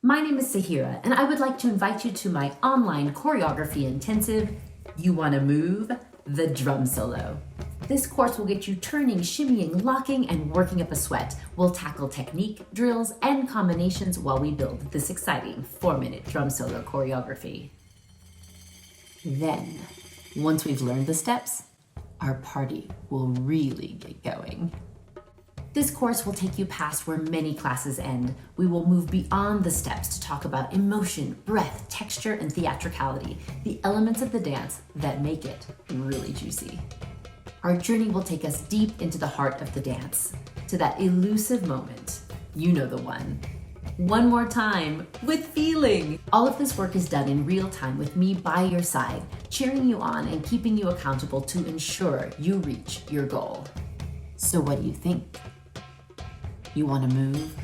My name is Sahira, and I would like to invite you to my online choreography intensive, You Wanna Move? The Drum Solo. This course will get you turning, shimmying, locking, and working up a sweat. We'll tackle technique, drills, and combinations while we build this exciting 4-minute drum solo choreography. Then, once we've learned the steps, our party will really get going. This course will take you past where many classes end. We will move beyond the steps to talk about emotion, breath, texture, and theatricality, the elements of the dance that make it really juicy. Our journey will take us deep into the heart of the dance, to that elusive moment. You know the one. One more time, with feeling. All of this work is done in real time with me by your side, cheering you on and keeping you accountable to ensure you reach your goal. So what do you think? You want to move?